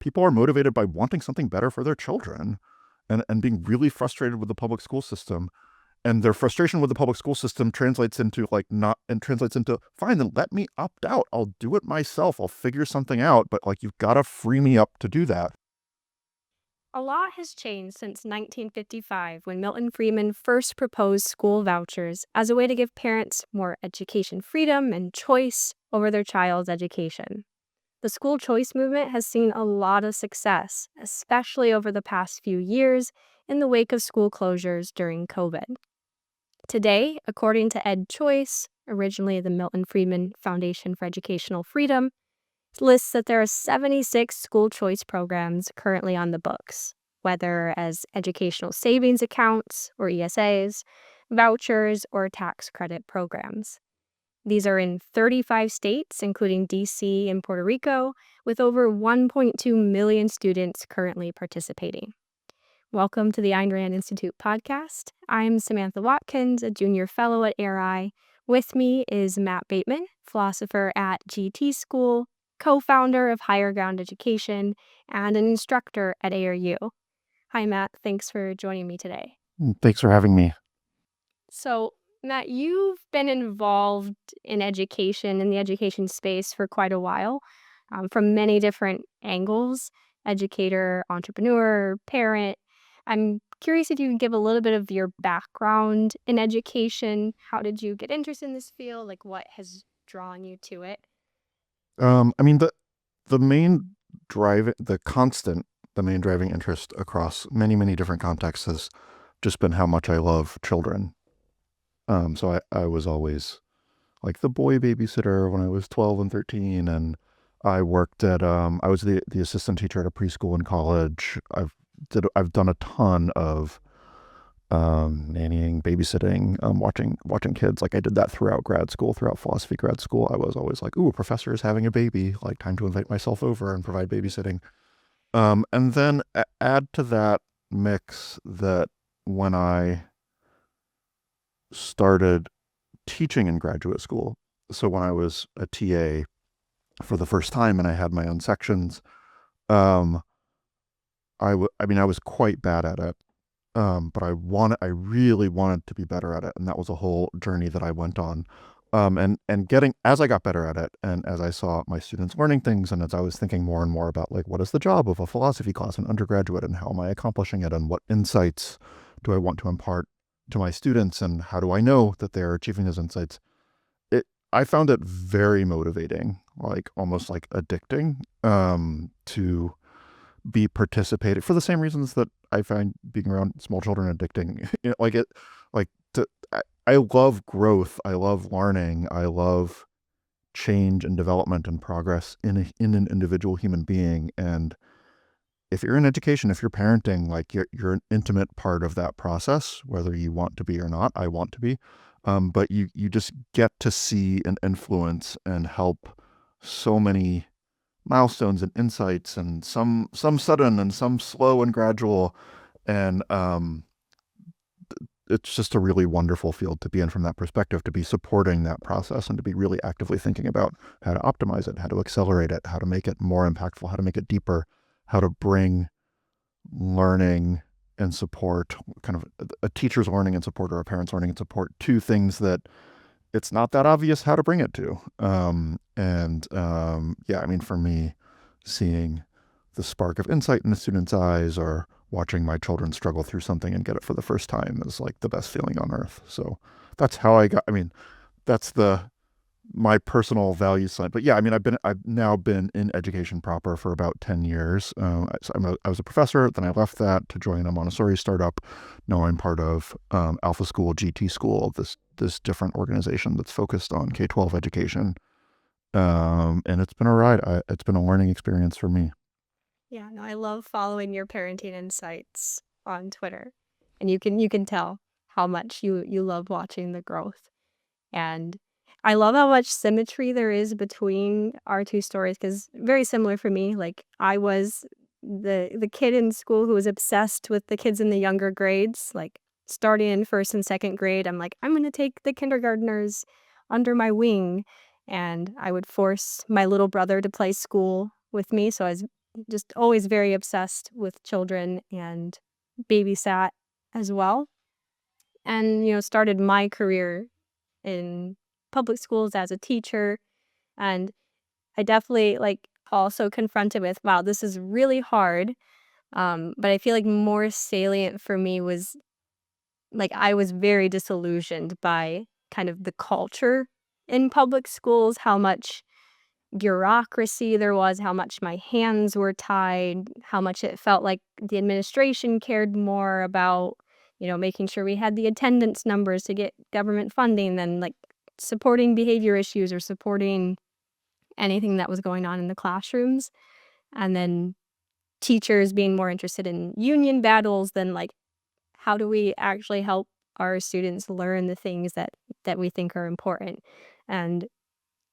people are motivated by wanting something better for their children and being really frustrated with the public school system. And their frustration with the public school system translates into fine, then let me opt out. I'll do it myself. I'll figure something out. But like, you've got to free me up to do that. A lot has changed since 1955 when Milton Friedman first proposed school vouchers as a way to give parents more education freedom and choice over their child's education. The school choice movement has seen a lot of success, especially over the past few years in the wake of school closures during COVID. Today, according to EdChoice, originally the Milton Friedman Foundation for Educational Freedom, lists that there are 76 school choice programs currently on the books, whether as educational savings accounts or ESAs, vouchers, or tax credit programs. These are in 35 states, including DC and Puerto Rico, with over 1.2 million students currently participating. Welcome to the Ayn Rand Institute Podcast. I'm Samantha Watkins, a junior fellow at ARI. With me is Matt Bateman, philosopher at GT School, co-founder of Higher Ground Education, and an instructor at ARU. Hi, Matt. Thanks for joining me today. Thanks for having me. So, Matt, you've been involved in education, in the education space for quite a while, from many different angles: educator, entrepreneur, parent. I'm curious if you can give a little bit of your background in education. How did you get interested in this field? Like, what has drawn you to it? The main the main driving interest across many different contexts has just been how much I love children. So I was always like the boy babysitter when I was 12 and 13, and I worked at I was the assistant teacher at a preschool in college. I've done a ton of nannying, babysitting, watching kids. Like, I did that throughout grad school, throughout philosophy grad school. I was always like, ooh, a professor is having a baby, like, time to invite myself over and provide babysitting. And then add to that mix that when I started teaching in graduate school, so when I was a TA for the first time and I had my own sections, um, I was quite bad at it. But I really wanted to be better at it, and that was a whole journey that I went on. As I got better at it, and as I saw my students learning things, and as I was thinking more and more about, like, what is the job of a philosophy class in undergraduate, and how am I accomplishing it, and what insights do I want to impart to my students, and how do I know that they're achieving those insights? I found it very motivating, like almost like addicting, to be participated for the same reasons that I find being around small children addicting. I love growth. I love learning. I love change and development and progress in an individual human being. And if you're in education, if you're parenting, like, you're an intimate part of that process, whether you want to be or not. I want to be. But you just get to see and influence and help so many milestones and insights, and some sudden and some slow and gradual. And it's just a really wonderful field to be in from that perspective, to be supporting that process and to be really actively thinking about how to optimize it, how to accelerate it, how to make it more impactful, how to make it deeper, how to bring learning and support, kind of a teacher's learning and support or a parent's learning and support, to things that it's not that obvious how to bring it to. For me, seeing the spark of insight in a student's eyes, or watching my children struggle through something and get it for the first time, is like the best feeling on earth. So that's how that's my personal value side. But yeah, I've now been in education proper for about 10 years. I was a professor, then I left that to join a Montessori startup. Now I'm part of Alpha School, GT School, this different organization that's focused on K-12 education. And it's been a ride. It's been a learning experience for me. Yeah, no, I love following your parenting insights on Twitter. And you can tell how much you love watching the growth. And I love how much symmetry there is between our two stories, because very similar for me. Like, I was the kid in school who was obsessed with the kids in the younger grades, like starting in first and second grade. I'm like, I'm going to take the kindergartners under my wing. And I would force my little brother to play school with me. So I was just always very obsessed with children and babysat as well. And, started my career in public schools as a teacher. And I definitely also confronted with, wow, this is really hard. But I feel like more salient for me was I was very disillusioned by kind of the culture in public schools, how much bureaucracy there was, how much my hands were tied, how much it felt like the administration cared more about, making sure we had the attendance numbers to get government funding than supporting behavior issues or supporting anything that was going on in the classrooms. And then teachers being more interested in union battles than how do we actually help our students learn the things that we think are important. And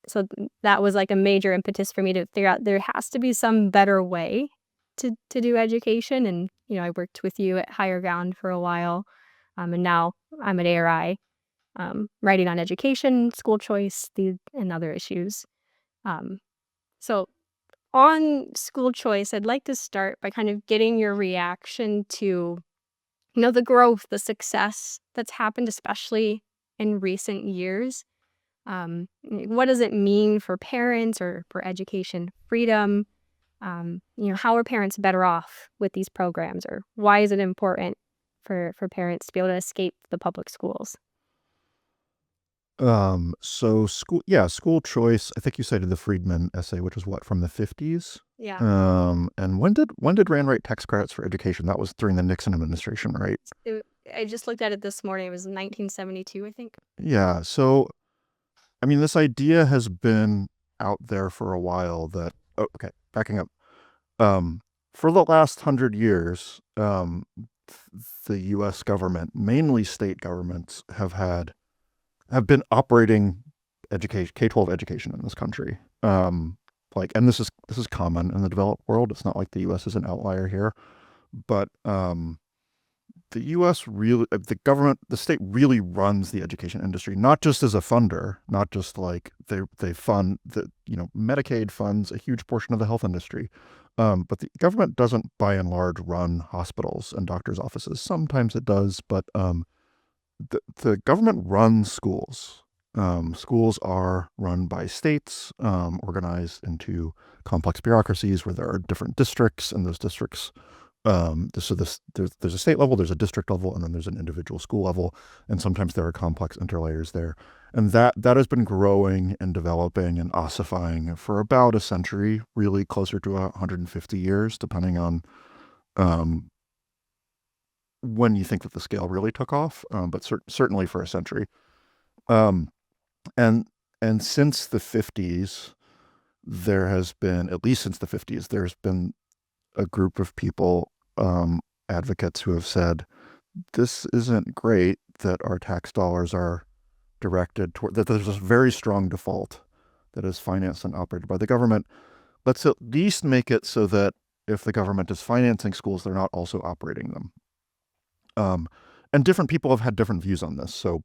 so that was a major impetus for me to figure out there has to be some better way to do education. And I worked with you at Higher Ground for a while, and now I'm at ARI, writing on education, school choice, and other issues. So on school choice, I'd like to start by kind of getting your reaction to the growth, the success that's happened, especially in recent years. What does it mean for parents or for education freedom? How are parents better off with these programs, or why is it important for parents to be able to escape the public schools? So school choice. I think you cited the Friedman essay, which was what, from the 50s? Yeah. And when did Rand write tax credits for education? That was during the Nixon administration, right? I just looked at it this morning. It was 1972, I think. Yeah. So, I mean, this idea has been out there for a while that, oh, okay, backing up. For the last 100 years, the U.S. government, mainly state governments, have been operating education, K-12 education in this country. And this is common in the developed world. It's not like the U.S. is an outlier here, but the U.S. really, the state really runs the education industry, not just as a funder, not just they fund Medicaid funds a huge portion of the health industry, but the government doesn't by and large run hospitals and doctors' offices. Sometimes it does, but the government runs schools. Schools are run by states, organized into complex bureaucracies where there are different districts, and those districts, there's a state level, there's a district level, and then there's an individual school level, and sometimes there are complex interlayers there. And that has been growing and developing and ossifying for about a century, really closer to 150 years, depending on when you think that the scale really took off, but certainly for a century. And since the 50s, at least since the 50s, there's been a group of people, advocates, who have said, this isn't great that our tax dollars are directed toward, that there's a very strong default that is financed and operated by the government. Let's at least make it so that if the government is financing schools, they're not also operating them. And different people have had different views on this. So,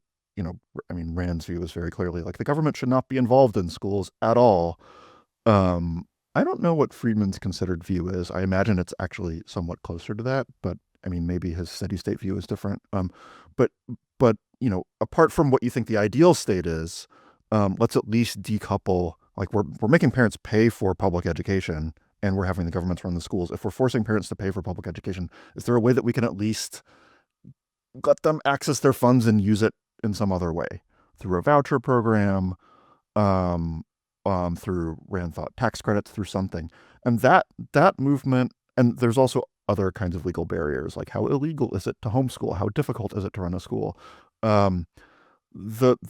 Rand's view is very clearly the government should not be involved in schools at all. I don't know what Friedman's considered view is. I imagine it's actually somewhat closer to that, but maybe his steady state view is different. But apart from what you think the ideal state is, let's at least decouple. We're making parents pay for public education, and we're having the governments run the schools. If we're forcing parents to pay for public education, is there a way that we can at least let them access their funds and use it in some other way, through a voucher program, through Rand thought tax credits, through something? And that movement, and there's also other kinds of legal barriers, like how illegal is it to homeschool? How difficult is it to run a school? The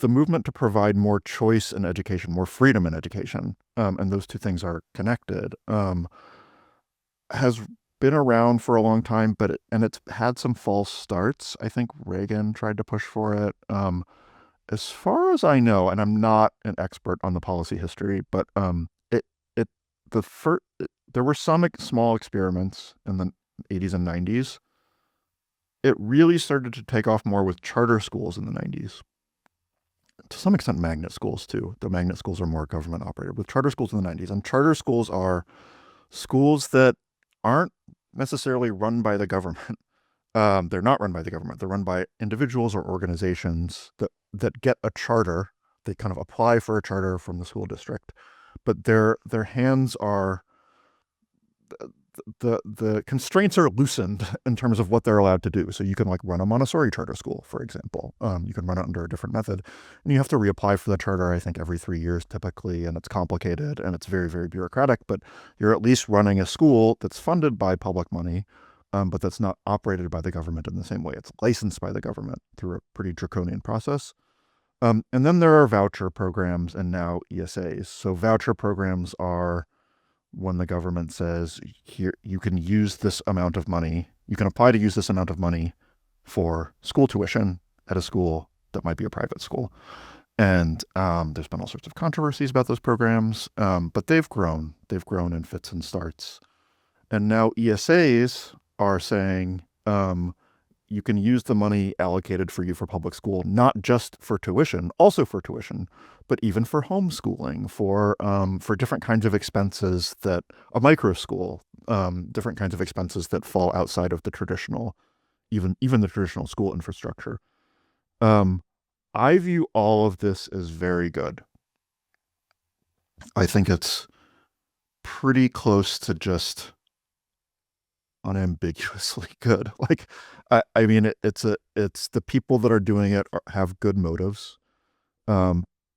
movement to provide more choice in education, more freedom in education, and those two things are connected, has been around for a long time, and it's had some false starts. I think Reagan tried to push for it. As far as I know, and I'm not an expert on the policy history, but there were some small experiments in the 80s and 90s. It really started to take off more with charter schools in the 90s. To some extent, magnet schools too. The magnet schools are more government operated, with charter schools in the 90s. And charter schools are schools that aren't necessarily run by the government. They're not run by the government. They're run by individuals or organizations that get a charter. They kind of apply for a charter from the school district, but their hands are the constraints are loosened in terms of what they're allowed to do. So you can like run a Montessori charter school, for example. You can run it under a different method, and you have to reapply for the charter, I think, every 3 years typically, and it's complicated and it's very, very bureaucratic. But you're at least running a school that's funded by public money, but that's not operated by the government in the same way. It's licensed by the government through a pretty draconian process. And then there are voucher programs and now ESAs. So voucher programs are when the government says, here, you can use this amount of money, you can apply to use this amount of money for school tuition at a school that might be a private school. And there's been all sorts of controversies about those programs, but they've grown in fits and starts. And now ESAs are saying, you can use the money allocated for you for public school, not just for tuition, also for tuition, but even for homeschooling, for different kinds of expenses that a micro school, different kinds of expenses that fall outside of the traditional, even the traditional school infrastructure. I view all of this as very good. I think it's pretty close to just unambiguously good. Like, I mean, it's the people that are doing it have good motives.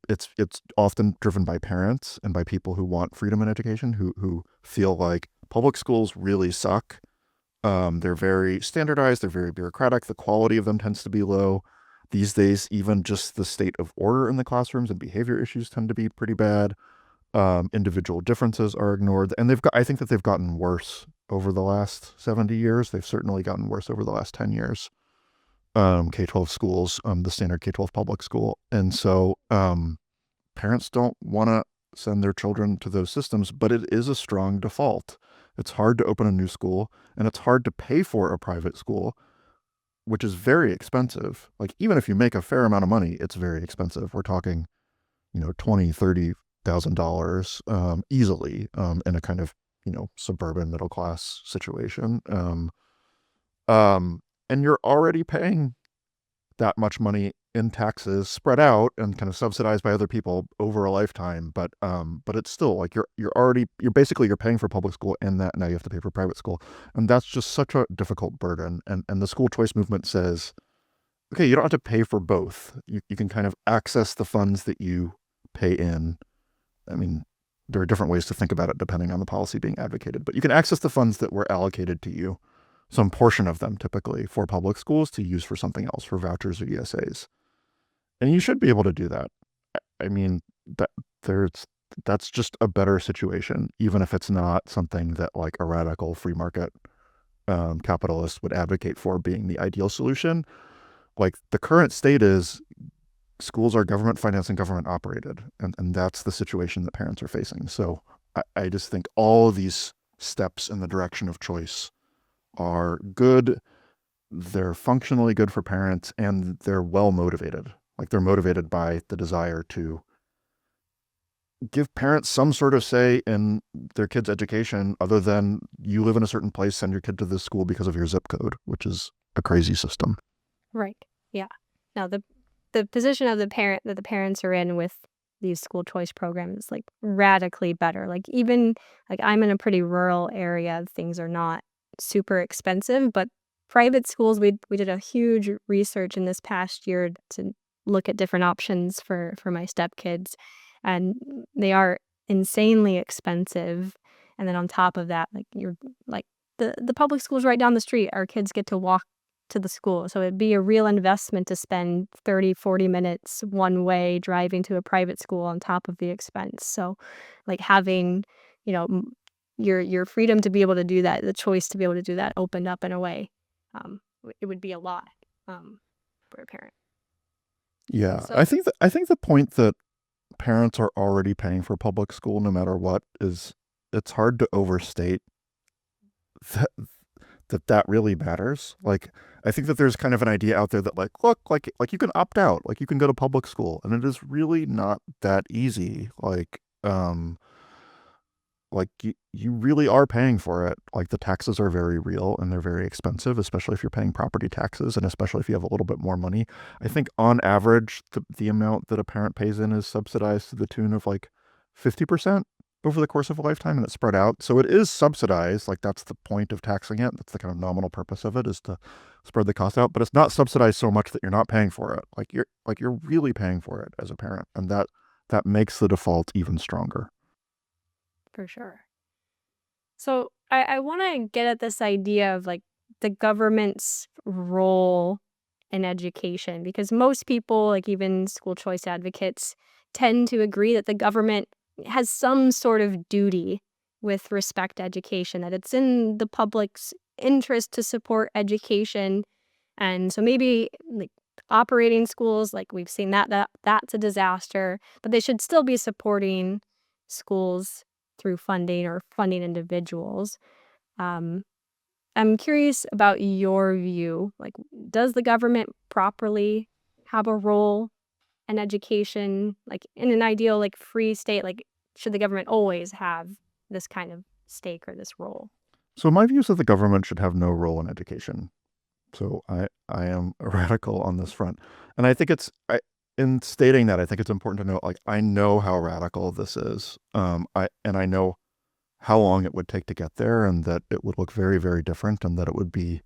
It's often driven by parents and by people who want freedom in education, who feel like public schools really suck. They're very standardized. They're very bureaucratic. The quality of them tends to be low. These days, even just the state of order in the classrooms and behavior issues tend to be pretty bad. Individual differences are ignored, and I think that they've gotten worse over the last 70 years. They've certainly gotten worse over the last 10 years. K-12 schools, the standard K-12 public school. And so parents don't want to send their children to those systems, but it is a strong default. It's hard to open a new school, and it's hard to pay for a private school, which is very expensive. Like, even if you make a fair amount of money, it's very expensive. We're talking, $20,000-$30,000 easily in a kind of, suburban middle class situation. And you're already paying that much money in taxes spread out and kind of subsidized by other people over a lifetime. But it's still like you're basically paying for public school, and that now you have to pay for private school. And that's just such a difficult burden. And the school choice movement says, okay, you don't have to pay for both. You can kind of access the funds that you pay in. I mean, there are different ways to think about it depending on the policy being advocated, but you can access the funds that were allocated to you, some portion of them typically for public schools, to use for something else, for vouchers or ESAs. And you should be able to do that. I mean, that's just a better situation, even if it's not something that like a radical free market capitalist would advocate for being the ideal solution. Like, the current state is schools are government financed and government operated, and that's the situation that parents are facing. So I just think all of these steps in the direction of choice are good. They're functionally good for parents, and they're well motivated. Like, they're motivated by the desire to give parents some sort of say in their kids' education, other than you live in a certain place, send your kid to this school because of your zip code, which is a crazy system. Right. Yeah. Now, the position of the parent that the parents are in with these school choice programs is like radically better. Like, even like I'm in a pretty rural area, things are not super expensive, but private schools, we did a huge research in this past year to look at different options for my stepkids, and they are insanely expensive. And then on top of that, like, you're like the public schools right down the street, our kids get to walk to the school. So it'd be a real investment to spend 30-40 minutes one way driving to a private school on top of the expense. So like having, your freedom to be able to do that, the choice to be able to do that opened up in a way, it would be a lot for a parent. Yeah, So I think the point that parents are already paying for public school no matter what is, it's hard to overstate that really matters. Like, I think that there's kind of an idea out there that like, look, like you can opt out, like you can go to public school, and it is really not that easy. Like, like you really are paying for it. Like the taxes are very real and they're very expensive, especially if you're paying property taxes and especially if you have a little bit more money. I think on average, the amount that a parent pays in is subsidized to the tune of like 50% over the course of a lifetime, and it's spread out. So it is subsidized. Like that's the point of taxing it. That's the kind of nominal purpose of it, is to spread the cost out, but it's not subsidized so much that you're not paying for it. You're really paying for it as a parent. And that makes the default even stronger. For sure. So I want to get at this idea of like the government's role in education, because most people, like even school choice advocates, tend to agree that the government has some sort of duty with respect to education, that it's in the public's interest to support education. And so maybe like operating schools, like we've seen that's a disaster, but they should still be supporting schools through funding or funding individuals. Um, I'm curious about your view. Like, does the government properly have a role in education? Like, in an ideal, like, free state, like, should the government always have this kind of stake or this role? So my view is that the government should have no role in education. So I am a radical on this front. And I think in stating that, I think it's important to note, like, I know how radical this is. I know how long it would take to get there, and that it would look very, very different, and that it would be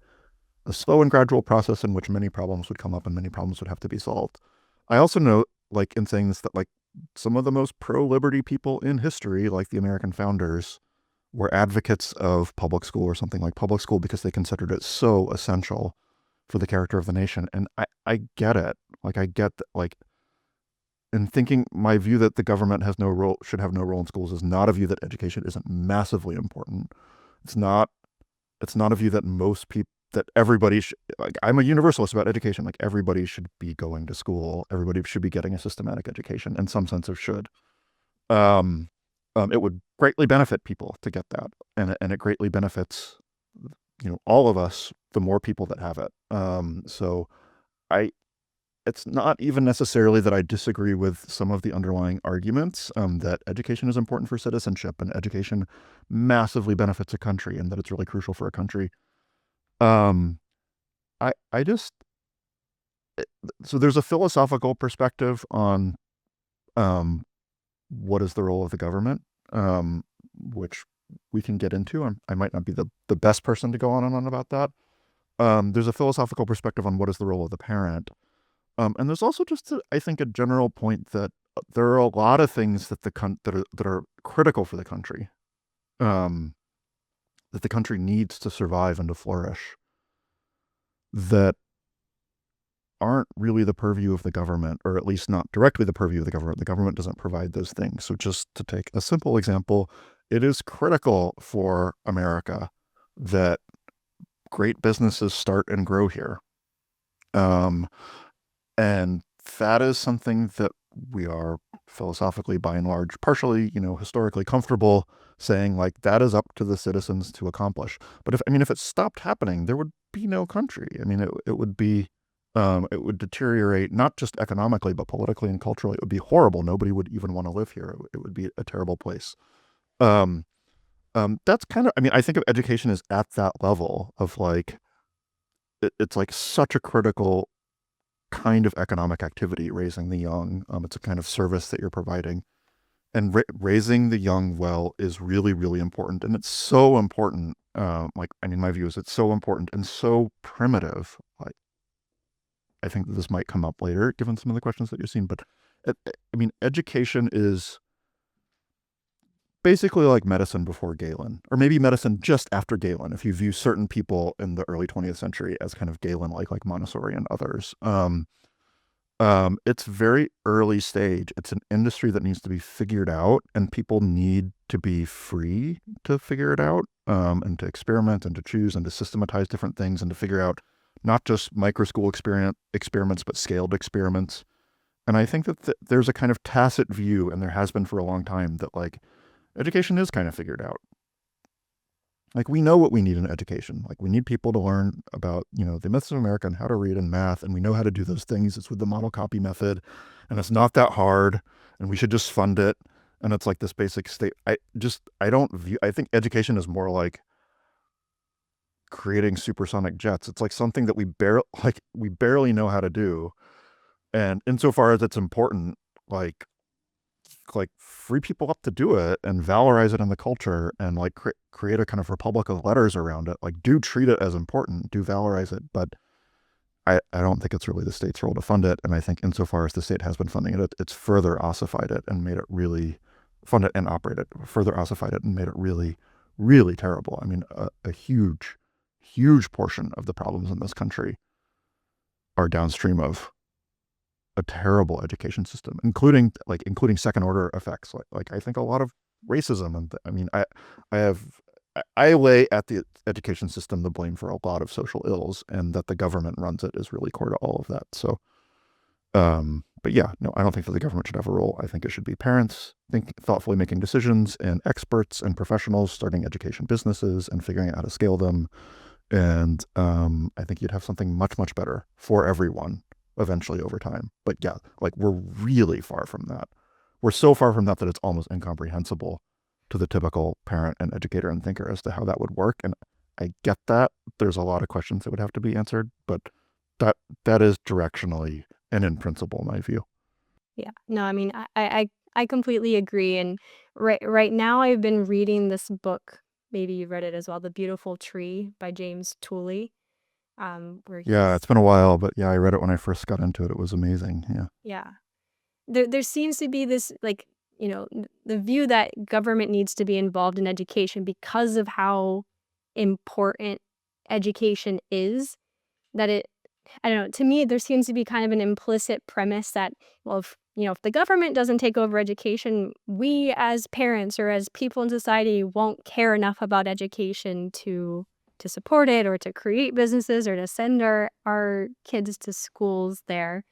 a slow and gradual process in which many problems would come up and many problems would have to be solved. I also note, like, in saying this, that like some of the most pro-liberty people in history, like the American founders, were advocates of public school or something like public school because they considered it so essential for the character of the nation. And I get it. Like I get that, like, in thinking, my view that the government should have no role in schools is not a view that education isn't massively important. It's not a view that that everybody should, like, I'm a universalist about education. Like everybody should be going to school. Everybody should be getting a systematic education, in some sense of should. It would greatly benefit people to get that. And it greatly benefits, all of us, the more people that have it. So it's not even necessarily that I disagree with some of the underlying arguments, that education is important for citizenship and education massively benefits a country and that it's really crucial for a country. I just, so there's a philosophical perspective on, what is the role of the government, which we can get into. I might not be the best person to go on and on about that. There's a philosophical perspective on what is the role of the parent. And there's also just, I think, a general point that there are a lot of things that that are critical for the country, that the country needs to survive and to flourish, that aren't really the purview of the government, or at least not directly the purview of the government. The government doesn't provide those things. So just to take a simple example, it is critical for America that great businesses start and grow here. And that is something that we are philosophically, by and large, partially, historically comfortable saying, like, that is up to the citizens to accomplish. But if it stopped happening, there would be no country. It would be, it would deteriorate, not just economically, but politically and culturally. It would be horrible. Nobody would even want to live here. It would be a terrible place. That's kind of, I think of education as at that level of like, it's like such a critical kind of economic activity, raising the young. It's a kind of service that you're providing, and raising the young well is really, really important. And it's so important. My view is it's so important and so primitive. Like, I think that this might come up later, given some of the questions that you've seen, but education is basically like medicine before Galen, or maybe medicine just after Galen, if you view certain people in the early 20th century as kind of Galen-like, like Montessori and others. It's very early stage. It's an industry that needs to be figured out, and people need to be free to figure it out, and to experiment and to choose and to systematize different things and to figure out not just micro school experiments, but scaled experiments. And I think that there's a kind of tacit view, and there has been for a long time, that like education is kind of figured out. Like, we know what we need in education. Like, we need people to learn about, the myths of America and how to read and math, and we know how to do those things. It's with the model copy method, and it's not that hard, and we should just fund it. And it's like this basic state. I think education is more like creating supersonic jets. It's like something that we barely know how to do. And insofar as it's important, like free people up to do it and valorize it in the culture, and like create a kind of republic of letters around it. Like, do treat it as important, do valorize it, but I don't think it's really the state's role to fund it. And I think insofar as the state has been funding it, it's further ossified it and made it really fund it and operate it, further ossified it and made it really, really terrible. I mean, a huge, huge portion of the problems in this country are downstream of a terrible education system, including second order effects. Like I think a lot of racism, and I lay at the education system the blame for a lot of social ills, and that the government runs it is really core to all of that. So, but yeah, no, I don't think that the government should have a role. I think it should be parents thoughtfully making decisions, and experts and professionals starting education businesses and figuring out how to scale them. And I think you'd have something much, much better for everyone eventually over time. But yeah, like we're really far from that. We're so far from that that it's almost incomprehensible to the typical parent and educator and thinker as to how that would work. And I get that there's a lot of questions that would have to be answered, but that is directionally and in principle my view. Yeah. No, I mean, I completely agree. And right now I've been reading this book. Maybe you read it as well, The Beautiful Tree by James Tooley. Where Yeah, he's it's been a while, but yeah, I read it when I first got into it. It was amazing. Yeah. yeah. There seems to be this, like, the view that government needs to be involved in education because of how important education is, that I don't know, to me, there seems to be kind of an implicit premise that, well, if the government doesn't take over education, we as parents or as people in society won't care enough about education to support it, or to create businesses, or to send our kids to schools there.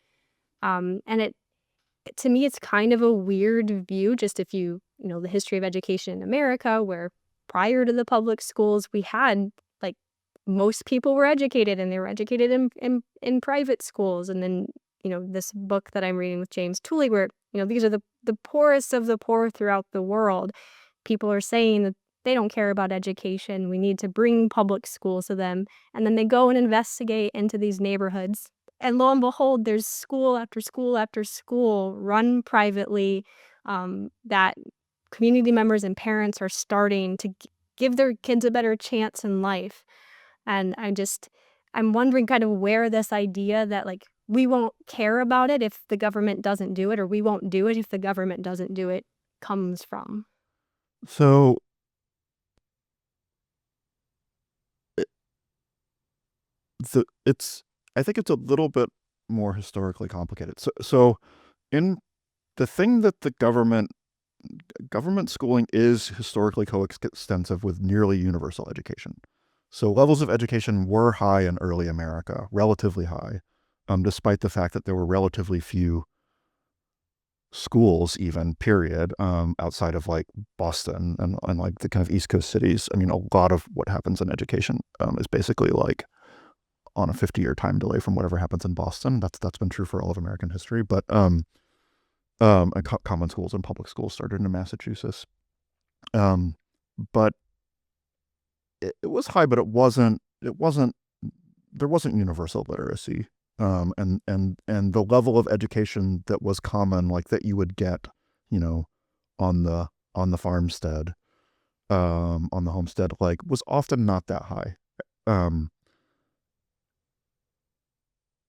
And to me, it's kind of a weird view, just if the history of education in America, where prior to the public schools, we had, like, most people were educated, and they were educated in private schools. And then, this book that I'm reading with James Tooley, where, these are the poorest of the poor throughout the world. People are saying that they don't care about education. We need to bring public schools to them. And then they go and investigate into these neighborhoods. And lo and behold, there's school after school after school run privately, that community members and parents are starting to give their kids a better chance in life. And I'm wondering kind of where this idea that, like, we won't care about it if the government doesn't do it, or we won't do it if the government doesn't do it, comes from. So I think it's a little bit more historically complicated. So in the thing that the government schooling is historically coextensive with nearly universal education. So levels of education were high in early America, relatively high, despite the fact that there were relatively few schools, even, period, outside of like Boston and like the kind of East Coast cities. I mean, a lot of what happens in education is basically like on a 50-year time delay from whatever happens in Boston. That's been true for all of American history. But and common schools and public schools started in Massachusetts. But it was high, but it wasn't. There wasn't universal literacy. And the level of education that was common, like that you would get, on the farmstead, on the homestead, like, was often not that high.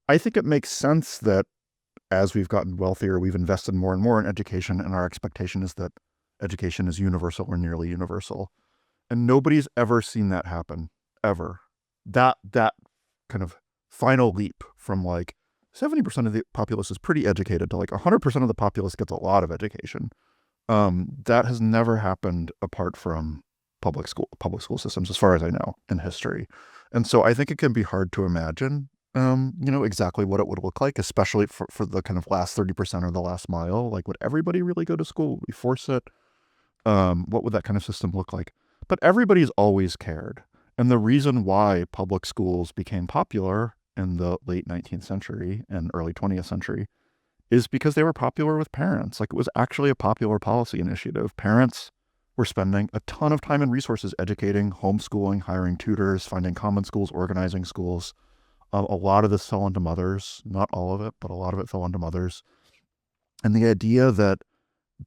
I think it makes sense that as we've gotten wealthier, we've invested more and more in education, and our expectation is that education is universal or nearly universal. And nobody's ever seen that happen, ever. That kind of final leap from like 70% of the populace is pretty educated to like 100% of the populace gets a lot of education. That has never happened apart from public school systems, as far as I know, in history. And so I think it can be hard to imagine, exactly what it would look like, especially for the kind of last 30% or the last mile. Like, would everybody really go to school? Would we force it? What would that kind of system look like? But everybody's always cared. And the reason why public schools became popular in the late 19th century and early 20th century is because they were popular with parents. Like, it was actually a popular policy initiative. Parents were spending a ton of time and resources educating, homeschooling, hiring tutors, finding common schools, organizing schools. A lot of this fell onto mothers, not all of it, but a lot of it fell onto mothers. And the idea that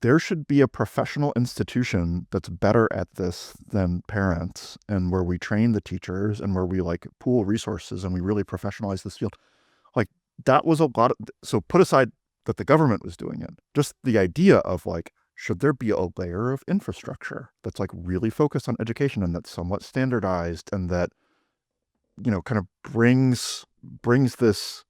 there should be a professional institution that's better at this than parents, and where we train the teachers and where we like pool resources and we really professionalize this field. Like, that was a lot of, so put aside that the government was doing it, just the idea of like, should there be a layer of infrastructure that's like really focused on education and that's somewhat standardized and that, kind of brings this,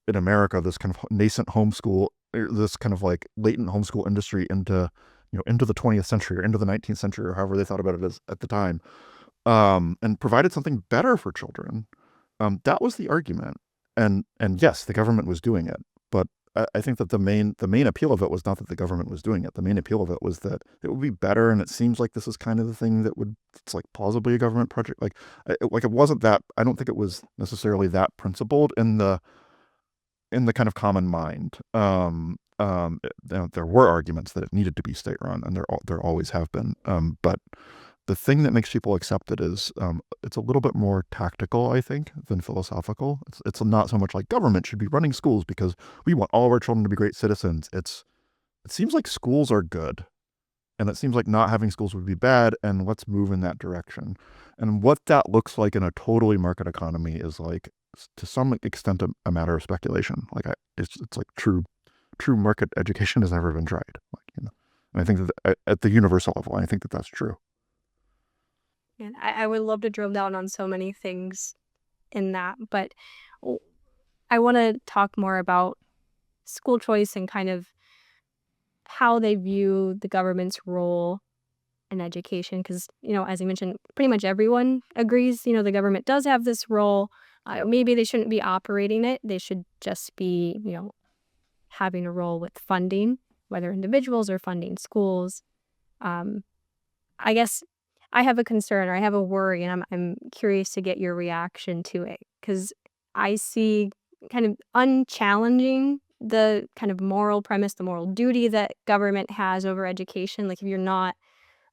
in America, this kind of nascent homeschool, this kind of like latent homeschool industry into the 20th century or into the 19th century, or however they thought about it as at the time, and provided something better for children. That was the argument, and yes, the government was doing it, but I think that the main appeal of it was not that the government was doing it. The main appeal of it was that it would be better, and it seems like this is kind of the thing it's like plausibly a government project. Like it wasn't that. I don't think it was necessarily that principled in the kind of common mind. There were arguments that it needed to be state run, and there always have been. But the thing that makes people accept it is it's a little bit more tactical, I think, than philosophical. It's not so much like government should be running schools because we want all of our children to be great citizens. It seems like schools are good, and it seems like not having schools would be bad, and let's move in that direction. And what that looks like in a totally market economy is like, to some extent, a matter of speculation. Like, it's like true market education has never been tried. Like, and I think that at the universal level, I think that that's true. And I would love to drill down on so many things in that, but I want to talk more about school choice and kind of how they view the government's role in education. Because, as you mentioned, pretty much everyone agrees, the government does have this role. Maybe they shouldn't be operating it. They should just be, having a role with funding, whether individuals or funding schools. I guess I have a concern, or I have a worry, and I'm curious to get your reaction to it, because I see kind of unchallenging the kind of moral premise, the moral duty that government has over education. Like, if you're not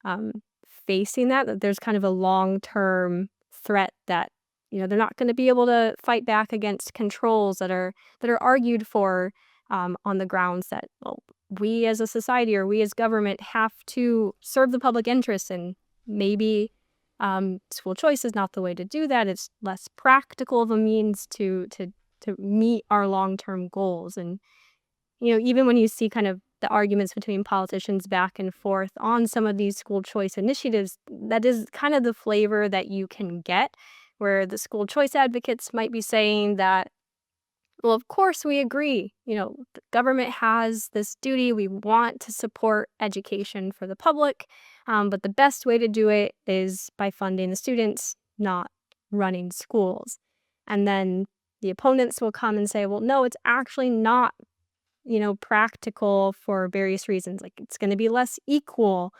um, facing that there's kind of a long-term threat that they're not going to be able to fight back against controls that are argued for on the grounds that, well, we as a society or we as government have to serve the public interest, and maybe school choice is not the way to do that. It's less practical of a means to meet our long-term goals. And even when you see kind of the arguments between politicians back and forth on some of these school choice initiatives, that is kind of the flavor that you can get, where the school choice advocates might be saying that, well, of course we agree, the government has this duty. We want to support education for the public, but the best way to do it is by funding the students, not running schools. And then the opponents will come and say, well, no, it's actually not practical for various reasons. Like, it's going to be less equal.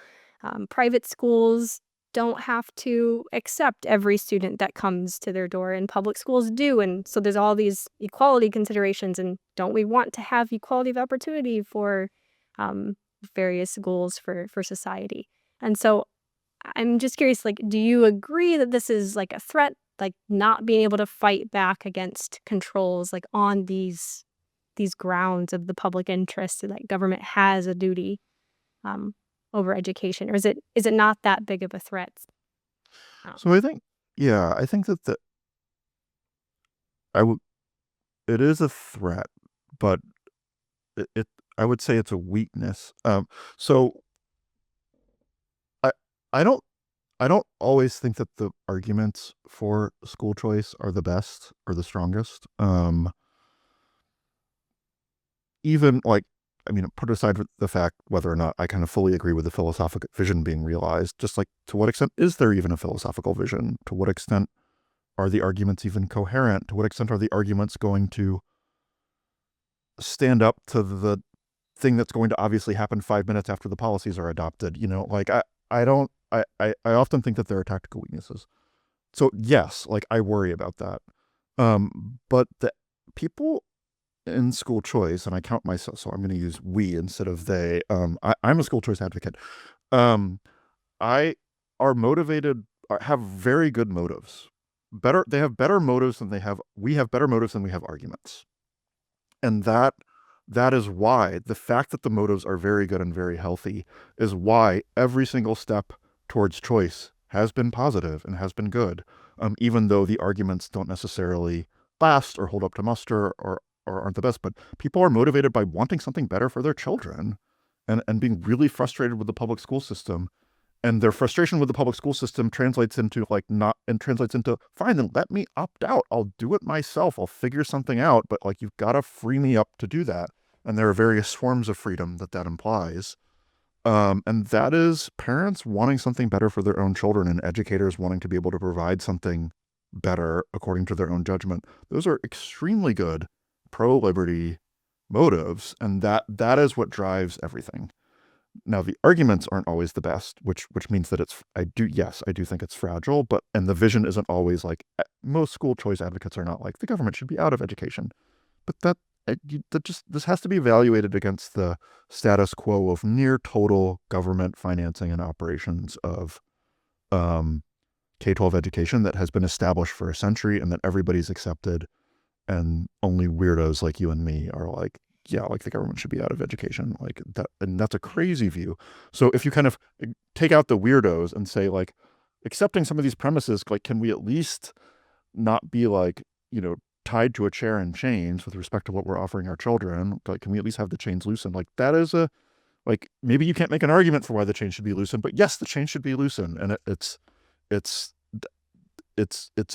Private schools don't have to accept every student that comes to their door, and public schools do. And so there's all these equality considerations. And don't we want to have equality of opportunity for various goals for society? And so I'm just curious, like, do you agree that this is like a threat, like not being able to fight back against controls, like on these grounds of the public interest, that government has a duty over education? Or is it not that big of a threat? So I think, yeah, I think that it is a threat, but I would say it's a weakness. So I don't always think that the arguments for school choice are the best or the strongest. Even like, I mean, put aside the fact whether or not I kind of fully agree with the philosophical vision being realized, just like, to what extent is there even a philosophical vision? To what extent are the arguments even coherent? To what extent are the arguments going to stand up to the thing that's going to obviously happen 5 minutes after the policies are adopted? Like, I often think that there are tactical weaknesses. So yes, like, I worry about that. But the people in school choice, and I count myself, so I'm going to use we instead of they. I'm a school choice advocate. Um, I are motivated, have very good motives. They have better motives than we have better motives than we have arguments. And that is why the fact that the motives are very good and very healthy is why every single step towards choice has been positive and has been good, even though the arguments don't necessarily last or hold up to muster or aren't the best. But people are motivated by wanting something better for their children and being really frustrated with the public school system, and their frustration with the public school system translates into fine, then let me opt out. I'll do it myself. I'll figure something out, but like, you've got to free me up to do that. And there are various forms of freedom that implies. And that is parents wanting something better for their own children and educators wanting to be able to provide something better according to their own judgment. Those are extremely good pro-liberty motives, and that is what drives everything. Now, the arguments aren't always the best, which means that I do think it's fragile, and the vision isn't always like, most school choice advocates are not like, the government should be out of education. But this has to be evaluated against the status quo of near total government financing and operations of K-12 education that has been established for a century and that everybody's accepted, and only weirdos like you and me are like, yeah, like the government should be out of education, like that. And that's a crazy view. So if you kind of take out the weirdos and say, like, accepting some of these premises, like, can we at least not be like, tied to a chair in chains with respect to what we're offering our children? Like, can we at least have the chains loosened? Like, that is maybe you can't make an argument for why the chains should be loosened, but yes, the chains should be loosened. And it's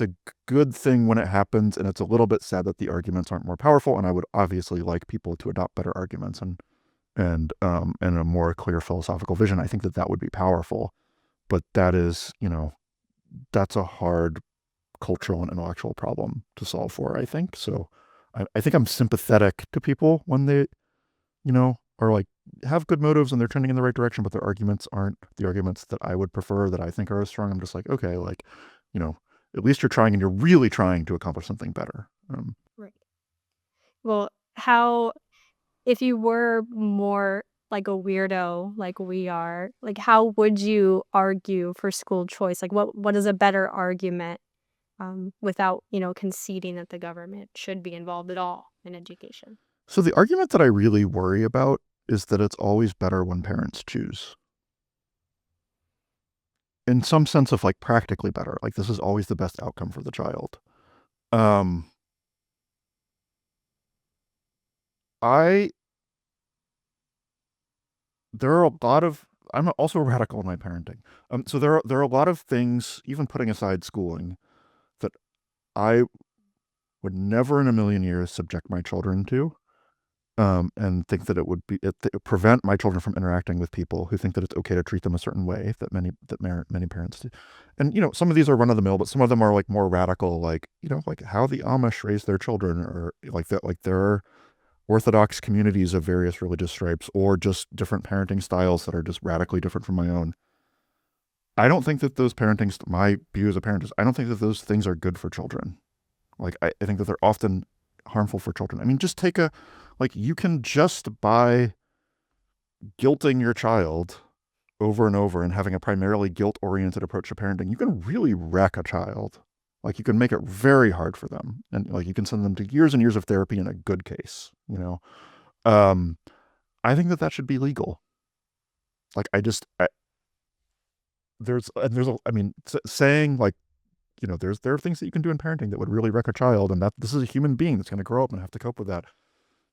a good thing when it happens, and it's a little bit sad that the arguments aren't more powerful. And I would obviously like people to adopt better arguments and a more clear philosophical vision. I think that would be powerful, but that is, that's a hard cultural and intellectual problem to solve for, I think. So I think I'm sympathetic to people when they, are like, have good motives and they're trending in the right direction, but their arguments aren't the arguments that I would prefer, that I think are as strong. I'm just like, okay, like, at least you're trying, and you're really trying to accomplish something better. Right. Well, if you were more like a weirdo like we are, like, how would you argue for school choice? Like, what is a better argument, without, conceding that the government should be involved at all in education? So the argument that I really worry about is that it's always better when parents choose. In some sense of like practically better, like this is always the best outcome for the child. There are a lot of, I'm also radical in my parenting. So there are a lot of things, even putting aside schooling, that I would never in a million years subject my children to. And think that it would prevent my children from interacting with people who think that it's okay to treat them a certain way that many parents do. And some of these are run of the mill, but some of them are like more radical, like like how the Amish raise their children, or like that. Like there are Orthodox communities of various religious stripes, or just different parenting styles that are just radically different from my own. I don't think that those my view as a parent is, I don't think that those things are good for children. Like I think that they're often harmful for children. I mean, just take you can just by guilting your child over and over and having a primarily guilt-oriented approach to parenting, you can really wreck a child. Like you can make it very hard for them, and like you can send them to years and years of therapy in a good case. I think that should be legal. Like saying like, there are things that you can do in parenting that would really wreck a child, and that this is a human being that's going to grow up and have to cope with that.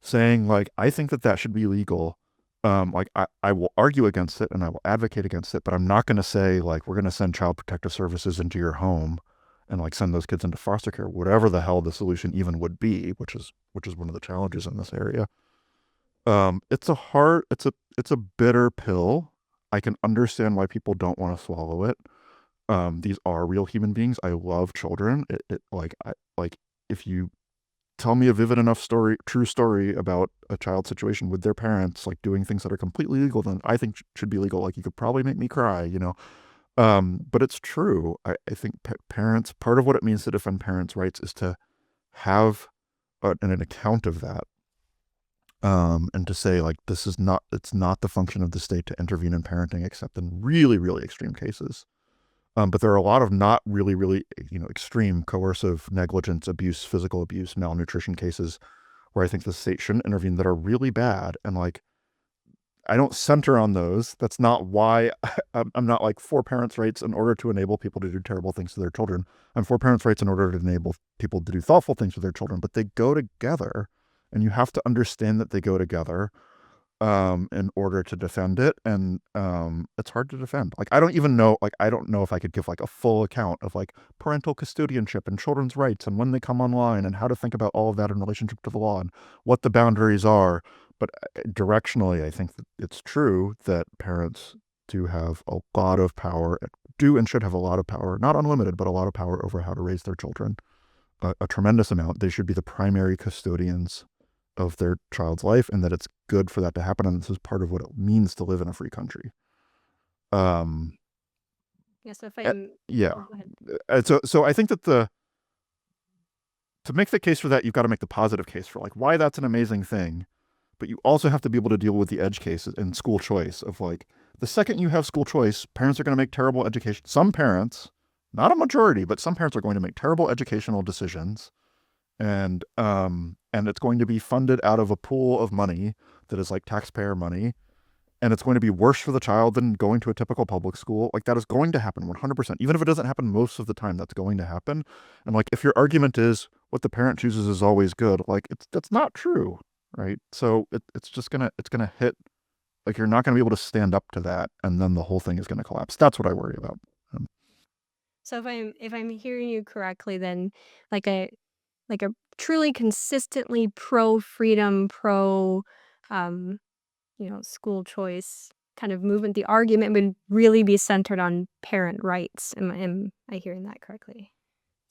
Saying like, I think that should be legal. Like I will argue against it and I will advocate against it, but I'm not going to say like, we're going to send child protective services into your home and like send those kids into foster care, whatever the hell the solution even would be, which is one of the challenges in this area. It's a bitter pill. I can understand why people don't want to swallow it. These are real human beings. I love children. If you tell me a vivid enough true story about a child situation with their parents, like doing things that are completely legal, then I think should be legal. Like you could probably make me cry, but it's true. I think parents, part of what it means to defend parents' rights is to have an account of that. and to say like it's not the function of the state to intervene in parenting except in really, really extreme cases. But there are a lot of not really, really, extreme coercive negligence, abuse, physical abuse, malnutrition cases where I think the state shouldn't intervene that are really bad. And like, I don't center on those. That's not why I'm not like for parents' rights in order to enable people to do terrible things to their children. I'm for parents' rights in order to enable people to do thoughtful things with their children, but they go together and you have to understand that they go together in order to defend it. And it's hard to defend. Like, I don't know if I could give like a full account of like parental custodianship and children's rights and when they come online and how to think about all of that in relationship to the law and what the boundaries are. But directionally, I think that it's true that parents do have a lot of power, do and should have a lot of power, not unlimited, but a lot of power over how to raise their children. A tremendous amount. They should be the primary custodians of their child's life, and that it's good for that to happen. And this is part of what it means to live in a free country. Yeah, so if I'm... Yeah. Oh, go ahead. So I think that to make the case for that, you've got to make the positive case for like why that's an amazing thing. But you also have to be able to deal with the edge cases and school choice of like, the second you have school choice, parents are going to make terrible education. Some parents, not a majority, but some parents are going to make terrible educational decisions. And it's going to be funded out of a pool of money that is like taxpayer money. And it's going to be worse for the child than going to a typical public school. Like, that is going to happen 100%. Even if it doesn't happen most of the time, that's going to happen. And like, if your argument is what the parent chooses is always good, like that's not true. Right. So it's going to hit, like, you're not going to be able to stand up to that. And then the whole thing is going to collapse. That's what I worry about. So if I'm hearing you correctly, then like a truly consistently pro freedom, pro school choice kind of movement, the argument would really be centered on parent rights. Am I hearing that correctly?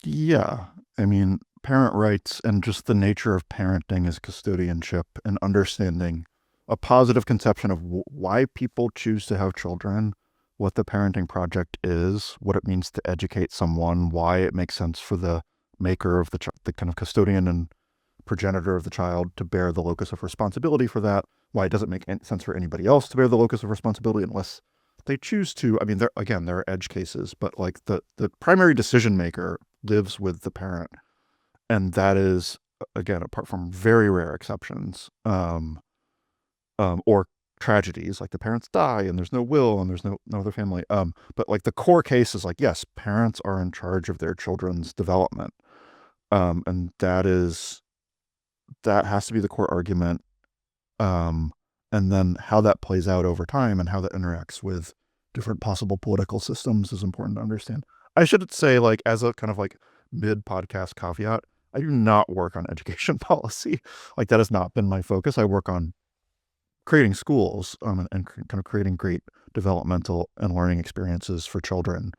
Yeah. I mean, parent rights and just the nature of parenting as custodianship and understanding a positive conception of why people choose to have children, what the parenting project is, what it means to educate someone, why it makes sense for the maker of the kind of custodian and progenitor of the child to bear the locus of responsibility for that, why it doesn't make sense for anybody else to bear the locus of responsibility unless they choose to. I mean, there are edge cases, but like the primary decision maker lives with the parent. And that is, again, apart from very rare exceptions, or tragedies, like the parents die and there's no will and there's no other family. But like the core case is like, yes, parents are in charge of their children's development. And that has to be the core argument. And then how that plays out over time and how that interacts with different possible political systems is important to understand. I should say, like, as a kind of like mid-podcast caveat, I do not work on education policy. Like, that has not been my focus. I work on creating schools and kind of creating great developmental and learning experiences for children,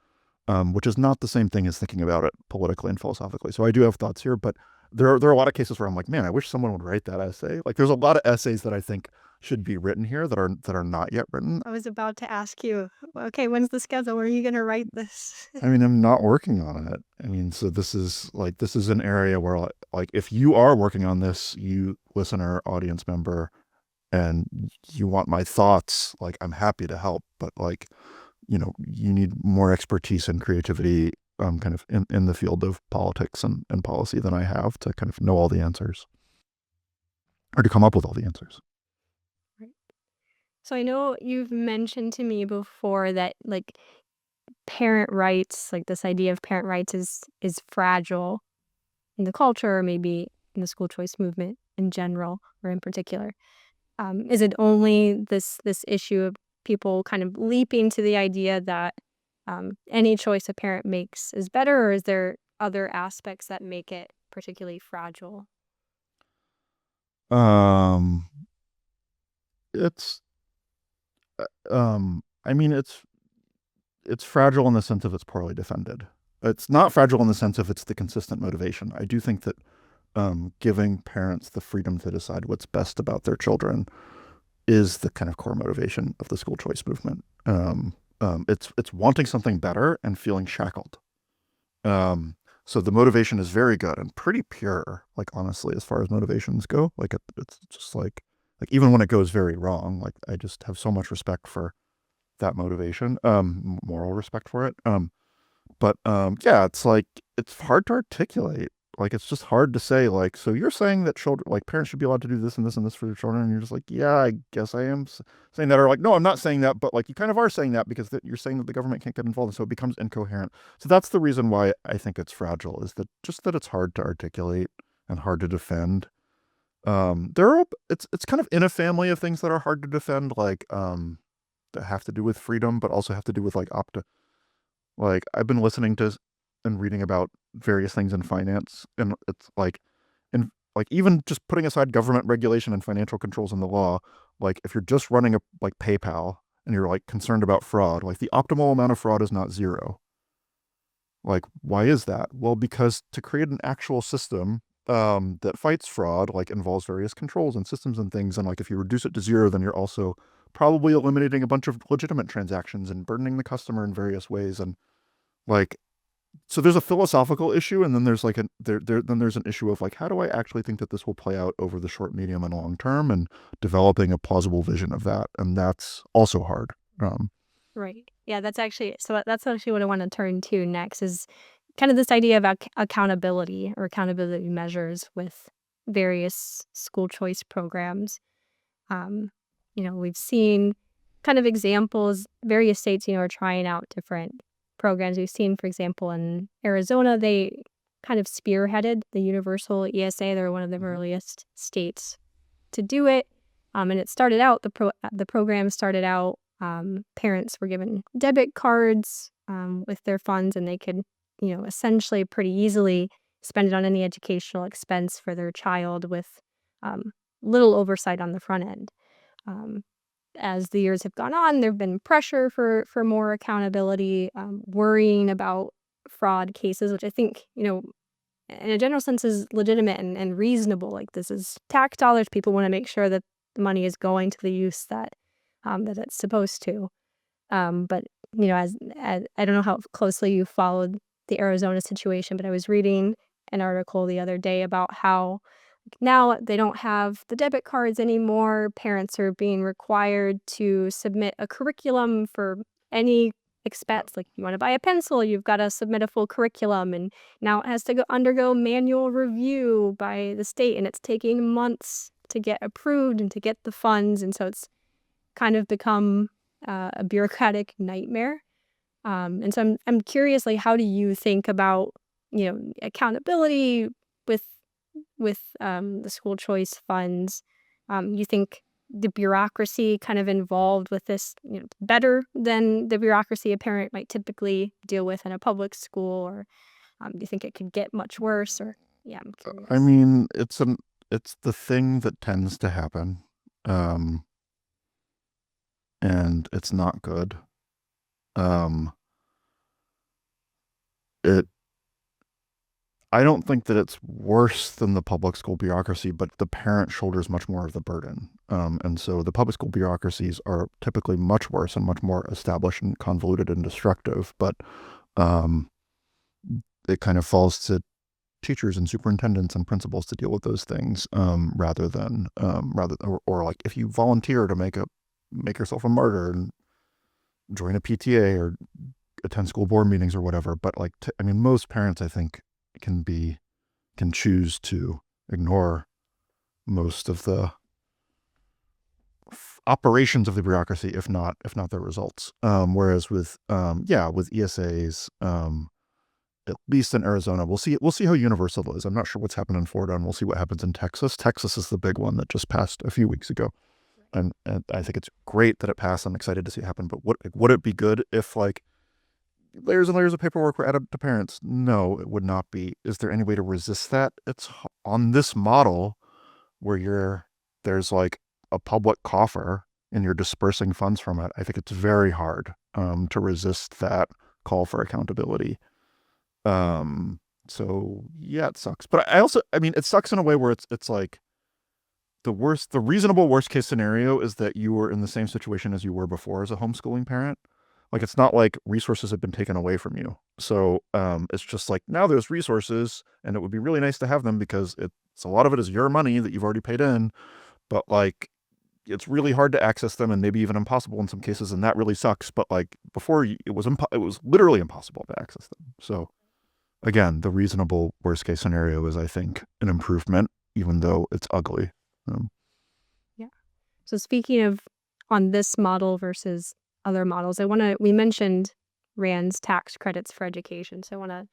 which is not the same thing as thinking about it politically and philosophically. So I do have thoughts here, but there are a lot of cases where I'm like, man, I wish someone would write that essay. Like, there's a lot of essays that I think should be written here that are not yet written. I was about to ask you, okay, when's the schedule? Where are you going to write this? I mean, I'm not working on it. I mean, so this is an area where, like, if you are working on this, you listener, audience member, and you want my thoughts, like, I'm happy to help. But like, you need more expertise and creativity kind of in the field of politics and policy than I have to kind of know all the answers or to come up with all the answers. Right. So I know you've mentioned to me before that like parent rights, like this idea of parent rights is fragile in the culture or maybe in the school choice movement in general or in particular. Is it only this issue of people kind of leaping to the idea that any choice a parent makes is better, or is there other aspects that make it particularly fragile? It's I mean, it's fragile in the sense of it's poorly defended. It's not fragile in the sense of it's the consistent motivation. I do think that giving parents the freedom to decide what's best about their children is the kind of core motivation of the school choice movement. It's wanting something better and feeling shackled. So the motivation is very good and pretty pure, like, honestly, as far as motivations go. Like, it's just like, like even when it goes very wrong, like I just have so much respect for that motivation, moral respect for it. But yeah, it's like it's hard to articulate. Like it's just hard to say, like, so you're saying that children, like parents should be allowed to do this and this and this for their children, and you're just like, yeah, I guess I am saying that, or like, no, I'm not saying that, but like you kind of are saying that because you're saying that the government can't get involved, and so it becomes incoherent. So that's the reason why I think it's fragile, is that just that it's hard to articulate and hard to defend. It's kind of in a family of things that are hard to defend, like that have to do with freedom, but also have to do with like like I've been listening to and reading about various things in finance, and it's like, and like even just putting aside government regulation and financial controls in the law, like if you're just running a like PayPal and you're like concerned about fraud, like the optimal amount of fraud is not zero. Like, why is that? Well, because to create an actual system that fights fraud, like involves various controls and systems and things, and like if you reduce it to zero, then you're also probably eliminating a bunch of legitimate transactions and burdening the customer in various ways. And like, so there's a philosophical issue, and then there's like then there's an issue of like, how do I actually think that this will play out over the short, medium, and long term, and developing a plausible vision of that, and that's also hard. Right. Yeah, that's actually what I want to turn to next, is kind of this idea of accountability or accountability measures with various school choice programs. Um, we've seen kind of examples, various states, are trying out different programs. We've seen, for example, in Arizona, they kind of spearheaded the universal ESA. They're one of the earliest states to do it. And it started out, the program started out, parents were given debit cards with their funds, and they could, essentially pretty easily spend it on any educational expense for their child with little oversight on the front end. As the years have gone on, there have been pressure for more accountability, worrying about fraud cases, which I think, in a general sense is legitimate and reasonable. Like, this is tax dollars. People want to make sure that the money is going to the use that it's supposed to. But, as I don't know how closely you followed the Arizona situation, but I was reading an article the other day about how now they don't have the debit cards anymore. Parents are being required to submit a curriculum for any expense. Like, you want to buy a pencil, you've got to submit a full curriculum, and now it has to undergo manual review by the state, and it's taking months to get approved and to get the funds, and so it's kind of become a bureaucratic nightmare. And so I'm curious, like, how do you think about accountability with the school choice funds? You think the bureaucracy kind of involved with this, better than the bureaucracy a parent might typically deal with in a public school, or do you think it could get much worse? Or I'm curious. I mean, it's the thing that tends to happen, and it's not good. I don't think that it's worse than the public school bureaucracy, but the parent shoulders much more of the burden. And so the public school bureaucracies are typically much worse and much more established and convoluted and destructive. But it kind of falls to teachers and superintendents and principals to deal with those things, rather like if you volunteer to make yourself a martyr and join a PTA or attend school board meetings or whatever. But like, I mean, most parents, I think, can choose to ignore most of the operations of the bureaucracy, if not their results. Whereas with ESAs, at least in Arizona, we'll see how universal it is. I'm not sure what's happened in Florida, and we'll see what happens in Texas. Texas is the big one that just passed a few weeks ago. And I think it's great that it passed. I'm excited to see it happen. But would it be good if like layers and layers of paperwork were added to parents? No, it would not be. Is there any way to resist that? It's on this model where there's like a public coffer and you're dispersing funds from it. I think it's very hard to resist that call for accountability. So yeah, it sucks. But I mean, it sucks in a way where it's like the reasonable worst case scenario is that you were in the same situation as you were before as a homeschooling parent. Like, it's not like resources have been taken away from you. So it's just like, now there's resources, and it would be really nice to have them because a lot of it is your money that you've already paid in. But like, it's really hard to access them and maybe even impossible in some cases, and that really sucks. But like before, it was literally impossible to access them. So again, the reasonable worst case scenario is, I think, an improvement, even though it's ugly. Yeah. So speaking of on this model versus other models, we mentioned Rand's tax credits for education. So I want to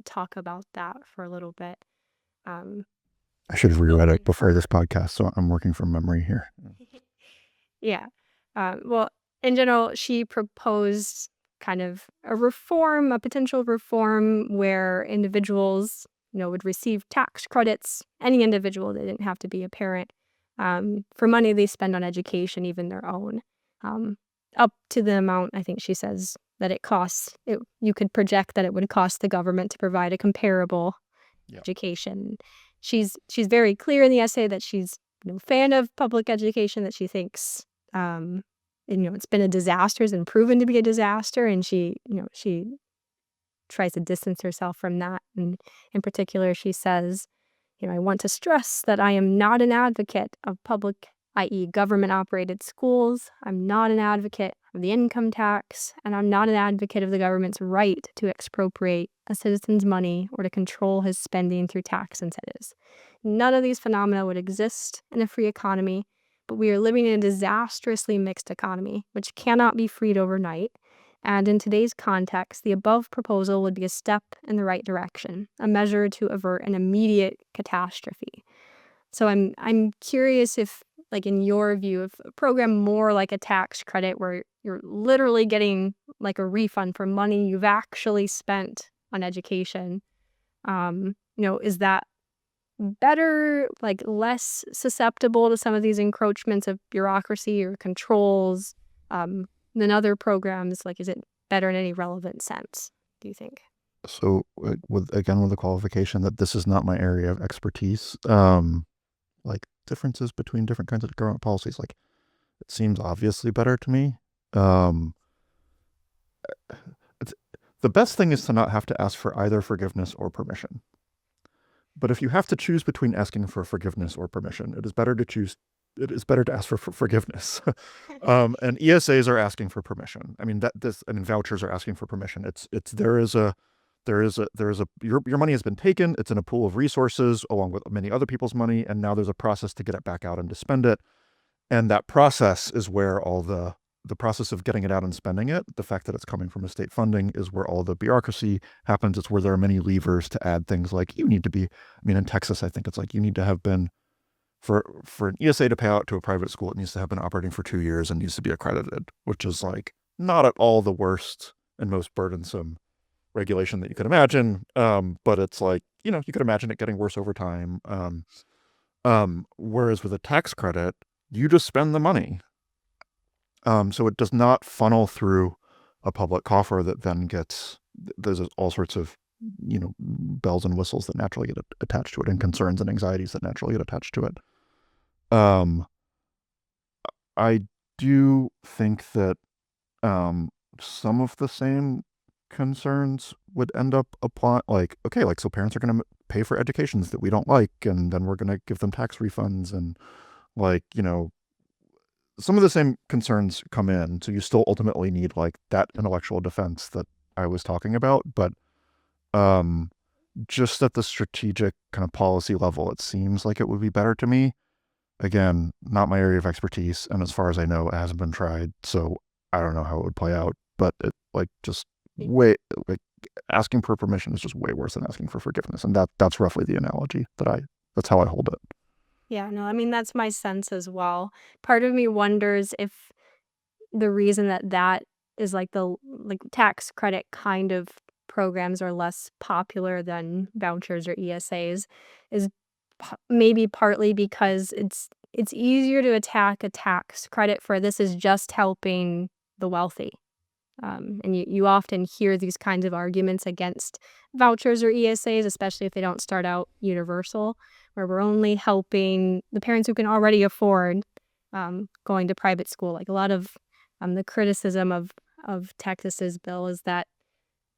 talk about that for a little bit. I should have reread it before this podcast, so I'm working from memory here. Yeah. Well, in general, she proposed kind of a potential reform where individuals, would receive tax credits. Any individual, they didn't have to be a parent, for money they spend on education, even their own, up to the amount, I think she says, that it costs. You could project that it would cost the government to provide a comparable education. She's very clear in the essay that she's a fan of public education, that she thinks it's been a disaster, and proven to be a disaster, and she tries to distance herself from that. And in particular, she says, I want to stress that I am not an advocate of public, i.e. government-operated schools. I'm not an advocate of the income tax, and I'm not an advocate of the government's right to expropriate a citizen's money or to control his spending through tax incentives. None of these phenomena would exist in a free economy, but we are living in a disastrously mixed economy, which cannot be freed overnight. And in today's context, the above proposal would be a step in the right direction, a measure to avert an immediate catastrophe. So I'm curious if, like, in your view, if a program more like a tax credit where you're literally getting like a refund for money you've actually spent on education, is that better, like less susceptible to some of these encroachments of bureaucracy or controls than other programs? Like, is it better in any relevant sense, do you think? So with the qualification that this is not my area of expertise, like differences between different kinds of government policies, like it seems obviously better to me. The best thing is to not have to ask for either forgiveness or permission. But if you have to choose between asking for forgiveness or permission, it is better to ask for forgiveness. And ESAs are asking for permission. I mean, vouchers are asking for permission. Your money has been taken. It's in a pool of resources along with many other people's money. And now there's a process to get it back out and to spend it. And that process is where all the process of getting it out and spending it, the fact that it's coming from a state funding, is where all the bureaucracy happens. It's where there are many levers to add things like you need to be, in Texas, I think it's like you need to have been, for an ESA to pay out to a private school, it needs to have been operating for 2 years and needs to be accredited, which is like not at all the worst and most burdensome regulation that you could imagine. But it's like, you could imagine it getting worse over time. Whereas with a tax credit, you just spend the money. So it does not funnel through a public coffer that then there's all sorts of, bells and whistles that naturally get attached to it, and concerns and anxieties that naturally get attached to it. I do think that some of the same concerns would end up applying, like, okay, like, so parents are going to pay for educations that we don't like, and then we're going to give them tax refunds, and like, some of the same concerns come in. So you still ultimately need like that intellectual defense that I was talking about, but just at the strategic kind of policy level, it seems like it would be better to me. Again, not my area of expertise, and as far as I know, it hasn't been tried, so I don't know how it would play out. But it, like, just asking for permission is just way worse than asking for forgiveness, and that's roughly the analogy that's how I hold it. Yeah, no, I mean, that's my sense as well. Part of me wonders if the reason that is like the tax credit kind of programs are less popular than vouchers or ESAs is maybe partly because it's easier to attack a tax credit for this is just helping the wealthy. And you often hear these kinds of arguments against vouchers or ESAs, especially if they don't start out universal, where we're only helping the parents who can already afford going to private school. Like a lot of the criticism of Texas's bill is that,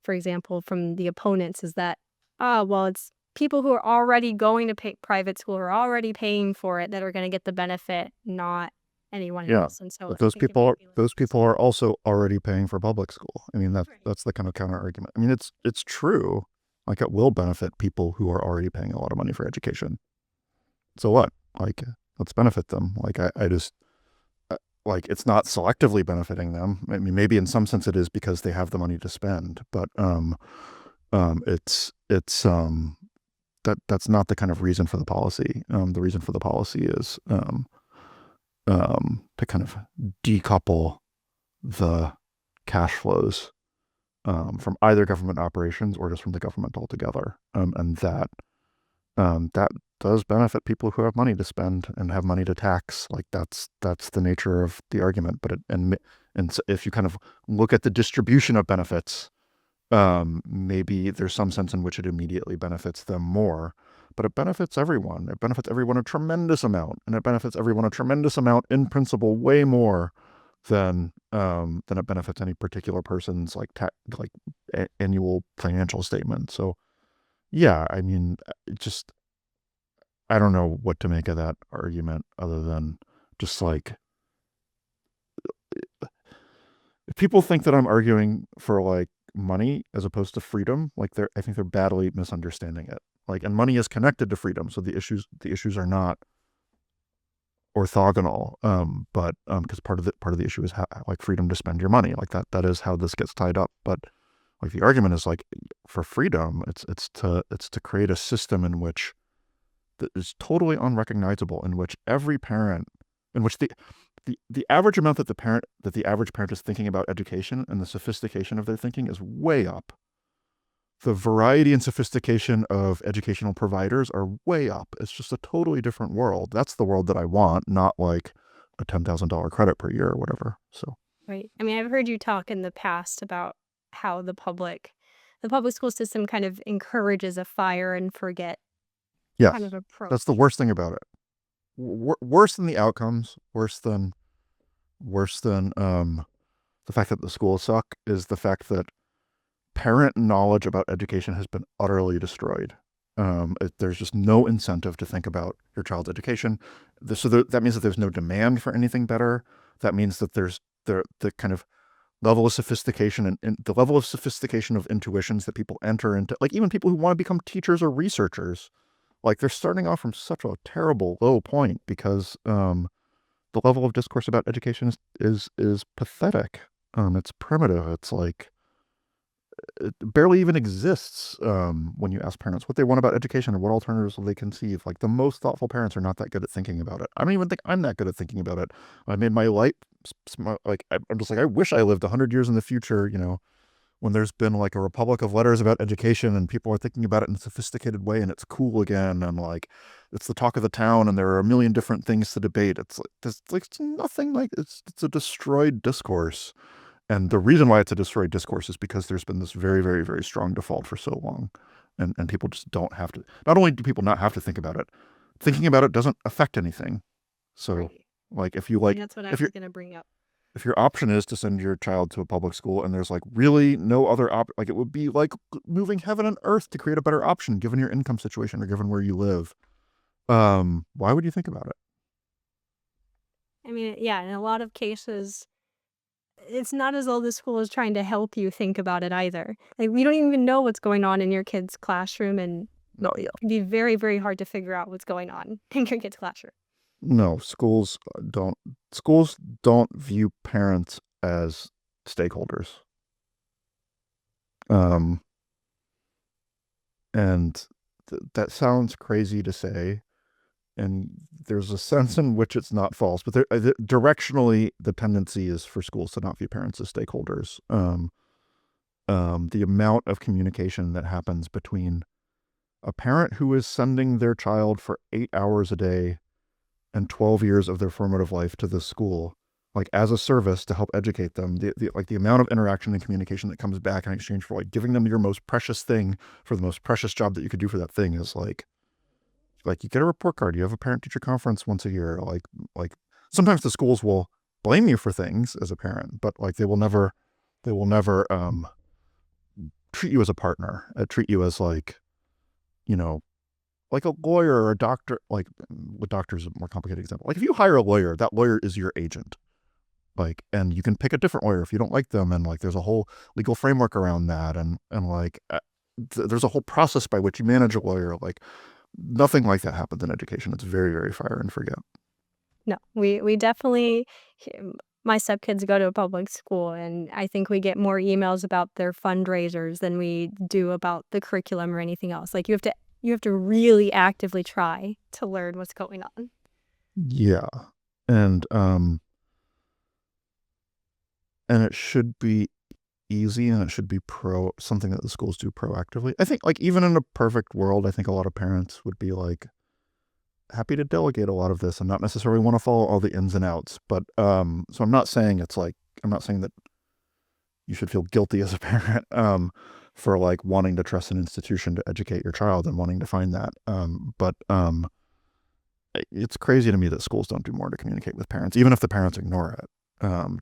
for example, from the opponents, is that, well, it's people who are already going to pay private school, who are already paying for it, that are going to get the benefit, not anyone Yeah, else. And so but I think it might be less those people reasonable. are also already paying for public school. I mean, Right. that's the kind of counter argument. I mean, it's true. Like it will benefit people who are already paying a lot of money for education. So what? Like, let's benefit them. Like I just like it's not selectively benefiting them. I mean, maybe in some sense it is because they have the money to spend, but it's that's not the kind of reason for the policy. The reason for the policy is to kind of decouple the cash flows from either government operations or just from the government altogether, and that does benefit people who have money to spend and have money to tax. Like that's the nature of the argument. But and so if you kind of look at the distribution of benefits, maybe there's some sense in which it immediately benefits them more, but it benefits everyone. It benefits everyone a tremendous amount, and it benefits everyone a tremendous amount in principle, way more than it benefits any particular person's annual financial statement. So yeah, I mean, just I don't know what to make of that argument other than just like if people think that I'm arguing for like money as opposed to freedom, like I think they're badly misunderstanding it. Like, and money is connected to freedom, so the issues are not orthogonal. But because part of the issue is like freedom to spend your money, like that is how this gets tied up. But like the argument is like for freedom, it's to create a system in which that is totally unrecognizable, in which every parent, in which the average amount that the average parent is thinking about education and the sophistication of their thinking is way up. The variety and sophistication of educational providers are way up. It's just a totally different world. That's the world that I want, not like a $10,000 credit per year or whatever. So Right. I mean, I've heard you talk in the past about how the public school system kind of encourages a fire and forget kind yes, of that's the approach. worst thing about it. Worse than the outcomes, worse than the fact that the schools suck is the fact that parent knowledge about education has been utterly destroyed. There's just no incentive to think about your child's education. That means that there's no demand for anything better. That means that there's the kind of level of sophistication and the level of sophistication of intuitions that people enter into, like even people who want to become teachers or researchers, like they're starting off from such a terrible low point because the level of discourse about education is pathetic. It's primitive. It's like it barely even exists when you ask parents what they want about education or what alternatives will they conceive. Like the most thoughtful parents are not that good at thinking about it. I don't even think I'm that good at thinking about it. I made my life like I'm just like I wish I lived 100 years in the future. When there's been like a republic of letters about education and people are thinking about it in a sophisticated way and it's cool again and like it's the talk of the town and there are a million different things to debate. It's like there's like nothing like it's a destroyed discourse. And the reason why it's a destroyed discourse is because there's been this very, very, very strong default for so long. And people just don't have to, not only do people not have to think about it, thinking about it doesn't affect anything. So Right. like if you I mean, like, that's what I if was you're, going to bring up. if your option is to send your child to a public school and there's like really no other like it would be like moving heaven and earth to create a better option given your income situation or given where you live. Why would you think about it? I mean, yeah, in a lot of cases, it's not as though the school is trying to help you think about it either. Like, we don't even know what's going on in your kid's classroom, and No, yeah. it can be very, very hard to figure out what's going on in your kid's classroom. No, schools don't view parents as stakeholders. Um, and that sounds crazy to say, and there's a sense in which it's not false, but directionally, the tendency is for schools to not view parents as stakeholders. The amount of communication that happens between a parent who is sending their child for 8 hours a day and 12 years of their formative life to this school, like as a service to help educate them, the amount of interaction and communication that comes back in exchange for like giving them your most precious thing for the most precious job that you could do for that thing is like you get a report card, you have a parent teacher conference once a year. Like sometimes the schools will blame you for things as a parent, but like they will never treat you as a partner, treat you as like, you know, like a lawyer or a doctor, like with doctors, a more complicated example. Like if you hire a lawyer, that lawyer is your agent. Like, and you can pick a different lawyer if you don't like them. And like, there's a whole legal framework around that. And like, there's a whole process by which you manage a lawyer. Like nothing like that happens in education. It's very, very fire and forget. No, we definitely, my stepkids go to a public school, and I think we get more emails about their fundraisers than we do about the curriculum or anything else. Like you have to really actively try to learn what's going on. Yeah. And, and it should be easy, and it should be something that the schools do proactively. I think like even in a perfect world, I think a lot of parents would be like happy to delegate a lot of this and not necessarily want to follow all the ins and outs. But so I'm not saying that you should feel guilty as a parent for like wanting to trust an institution to educate your child and wanting to find that. But it's crazy to me that schools don't do more to communicate with parents, even if the parents ignore it.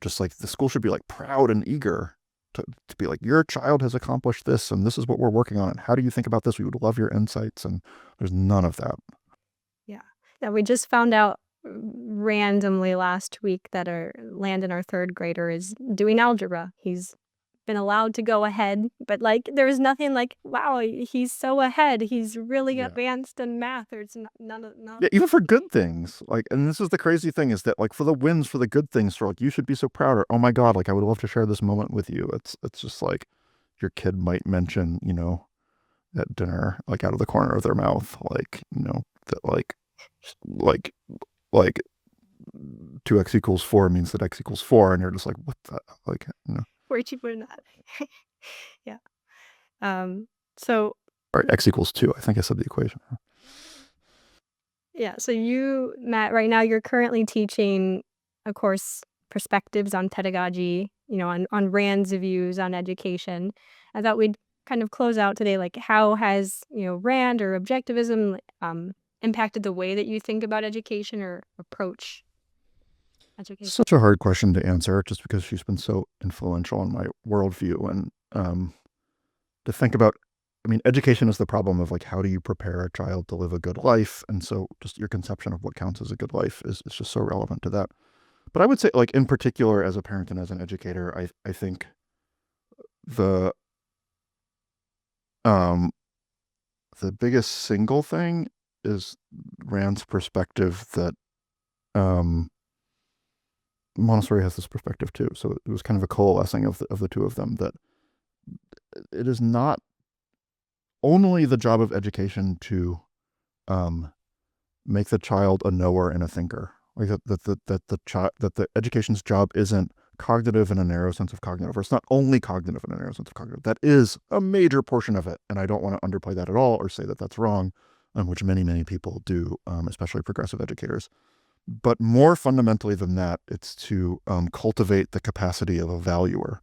Just like the school should be like proud and eager to be like, your child has accomplished this and this is what we're working on. And how do you think about this? We would love your insights. And there's none of that. Yeah. Yeah, we just found out randomly last week that Landon, our third grader, is doing algebra. He's been allowed to go ahead, but like there's nothing like, wow, he's so ahead. He's really Yeah. advanced in math, or it's none. Yeah, even for good things. Like, and this is the crazy thing is that like for the wins, for the good things, for like you should be so proud, or oh my God, like I would love to share this moment with you. It's just like your kid might mention, at dinner, like out of the corner of their mouth, like, that like like 2x equals 4 means that x equals 4, and you're just like, what the, like, Where'd you put that? Yeah. So or x equals 2. I think I said the equation. yeah, so you, Matt, right now you're currently teaching a course, Perspectives on Pedagogy, on Rand's views on education. I thought we'd kind of close out today, like how has, Rand or objectivism impacted the way that you think about education or approach education? Such a hard question to answer just because she's been so influential in my worldview. And to think about, I mean, education is the problem of like, how do you prepare a child to live a good life? And so just your conception of what counts as a good life is just so relevant to that. But I would say, like, in particular, as a parent and as an educator, I think the um the biggest single thing is Rand's perspective that Montessori has this perspective too. So it was kind of a coalescing of the two of them, that it is not only the job of education to make the child a knower and a thinker. Like that the education's job isn't cognitive in a narrow sense of cognitive, or it's not only cognitive in a narrow sense of cognitive. That is a major portion of it, and I don't want to underplay that at all or say that that's wrong, which many people do, especially progressive educators. But more fundamentally than that, it's to cultivate the capacity of a valuer,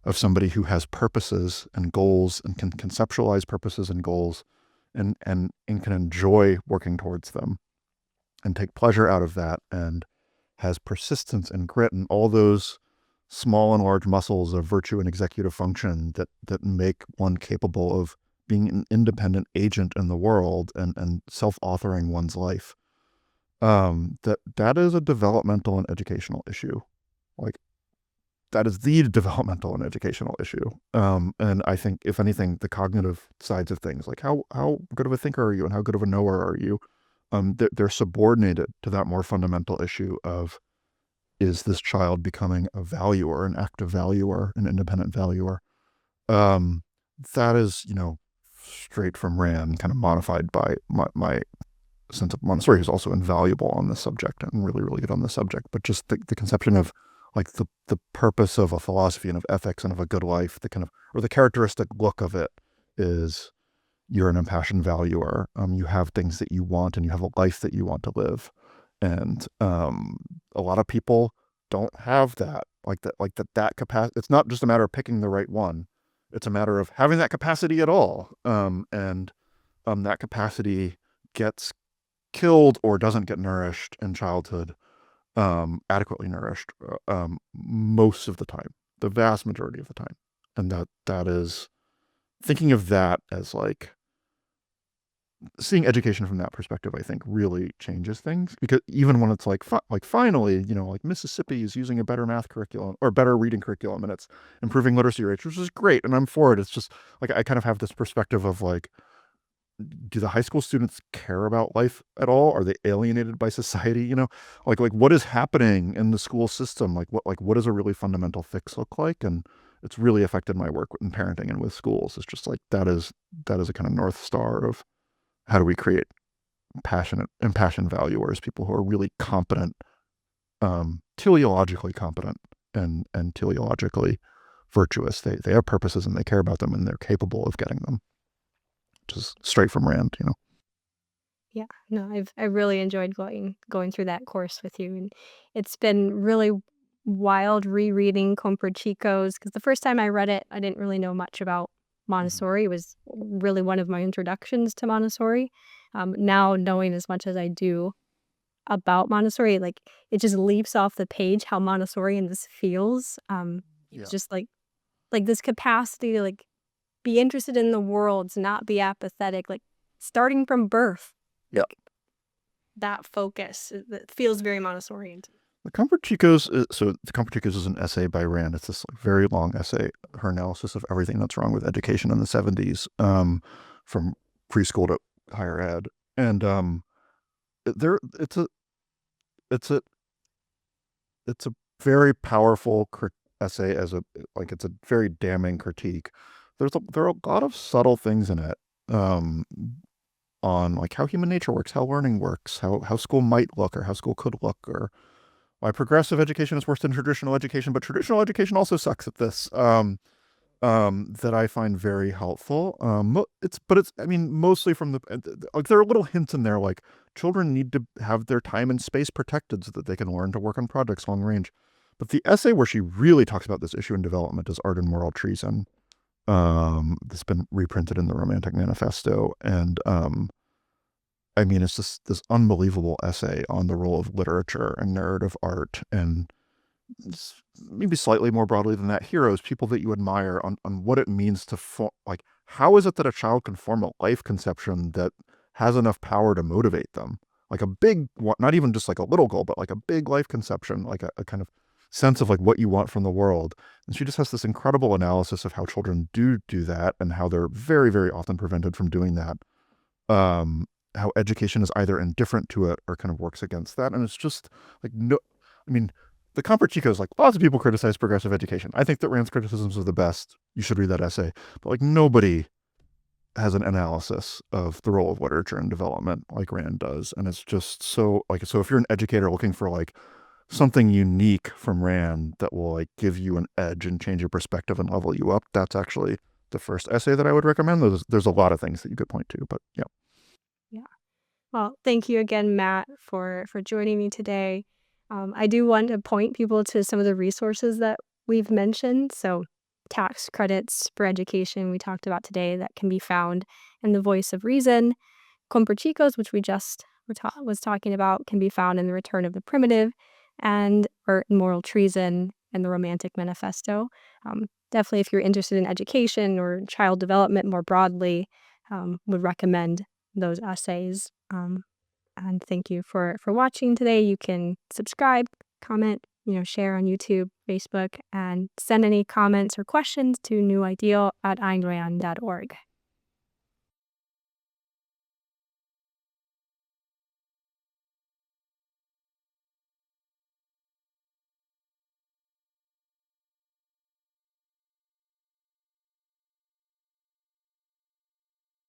of somebody who has purposes and goals and can conceptualize purposes and goals and can enjoy working towards them and take pleasure out of that, and has persistence and grit and all those small and large muscles of virtue and executive function that make one capable of being an independent agent in the world and self-authoring one's life. That is a developmental and educational issue. Like, that is the developmental and educational issue. And I think, if anything, the cognitive sides of things, like how good of a thinker are you and how good of a knower are you, they're subordinated to that more fundamental issue of, is this child becoming a valuer, an active valuer, an independent valuer? That is, straight from Rand, kind of modified by my sense of Montessori, who's also invaluable on this subject and really, really good on this subject. But just the conception of like the purpose of a philosophy and of ethics and of a good life, the kind of, or the characteristic look of it is, you're an impassioned valuer. You have things that you want and you have a life that you want to live. And a lot of people don't have that, that capacity. It's not just a matter of picking the right one. It's a matter of having that capacity at all. And that capacity gets killed or doesn't get nourished in childhood, adequately nourished, most of the time, the vast majority of the time. And that is thinking of that as like seeing education from that perspective, I think, really changes things, because even when it's like finally, like Mississippi is using a better math curriculum or better reading curriculum, and it's improving literacy rates, which is great, and I'm for it. It's just like I kind of have this perspective of like, do the high school students care about life at all? Are they alienated by society? Like what is happening in the school system? What does a really fundamental fix look like? And it's really affected my work in parenting and with schools. It's just like that is a kind of North Star of how do we create passionate, impassioned valuers, people who are really competent, teleologically competent, and teleologically virtuous. They have purposes and they care about them and they're capable of getting them. Just straight from Rand. Yeah, no, I really enjoyed going through that course with you, and it's been really wild rereading Comperchico's, because the first time I read it, I didn't really know much about Montessori. It was really one of my introductions to Montessori. Now knowing as much as I do about Montessori, like it just leaps off the page how Montessorian this feels. Yeah. It's just like this capacity to like be interested in the world, to not be apathetic, like starting from birth. Yeah. That focus that feels very Montessorian to me. The Comperchico's is an essay by Rand. It's this very long essay, her analysis of everything that's wrong with education in the 70s, from preschool to higher ed. And it's a very powerful essay it's a very damning critique. There are a lot of subtle things in it, on like how human nature works, how learning works, how school might look or how school could look, or why progressive education is worse than traditional education, but traditional education also sucks at this. That I find very helpful. I mean, mostly from like there are little hints in there, like children need to have their time and space protected so that they can learn to work on projects long range. But the essay where she really talks about this issue in development is Art and Moral Treason. That's been reprinted in the Romantic Manifesto, and I mean, it's just this unbelievable essay on the role of literature and narrative art, and maybe slightly more broadly than that, heroes, people that you admire, on what it means to like, how is it that a child can form a life conception that has enough power to motivate them? Like a big, not even just like a little goal, but like a big life conception, like a kind of sense of like what you want from the world. And she just has this incredible analysis of how children do that and how they're very, very often prevented from doing that. How education is either indifferent to it or kind of works against that. And it's just like, no, I mean, the Comperchico is like, lots of people criticize progressive education. I think that Rand's criticisms are the best. You should read that essay. But like nobody has an analysis of the role of literature in development like Rand does. And it's just so like, so if you're an educator looking for like something unique from Rand that will like give you an edge and change your perspective and level you up, that's actually the first essay that I would recommend. There's a lot of things that you could point to, but yeah. Yeah. Well, thank you again, Matt, for joining me today. I do want to point people to some of the resources that we've mentioned. So tax credits for education we talked about today that can be found in The Voice of Reason. Comperchico's, which we just was talking about, can be found in The Return of the Primitive, and or Moral Treason and The Romantic Manifesto. Definitely, if you're interested in education or child development more broadly, would recommend those essays. And thank you for watching today. You can subscribe, comment, share on YouTube, Facebook, and send any comments or questions to newideal@aynrand.org.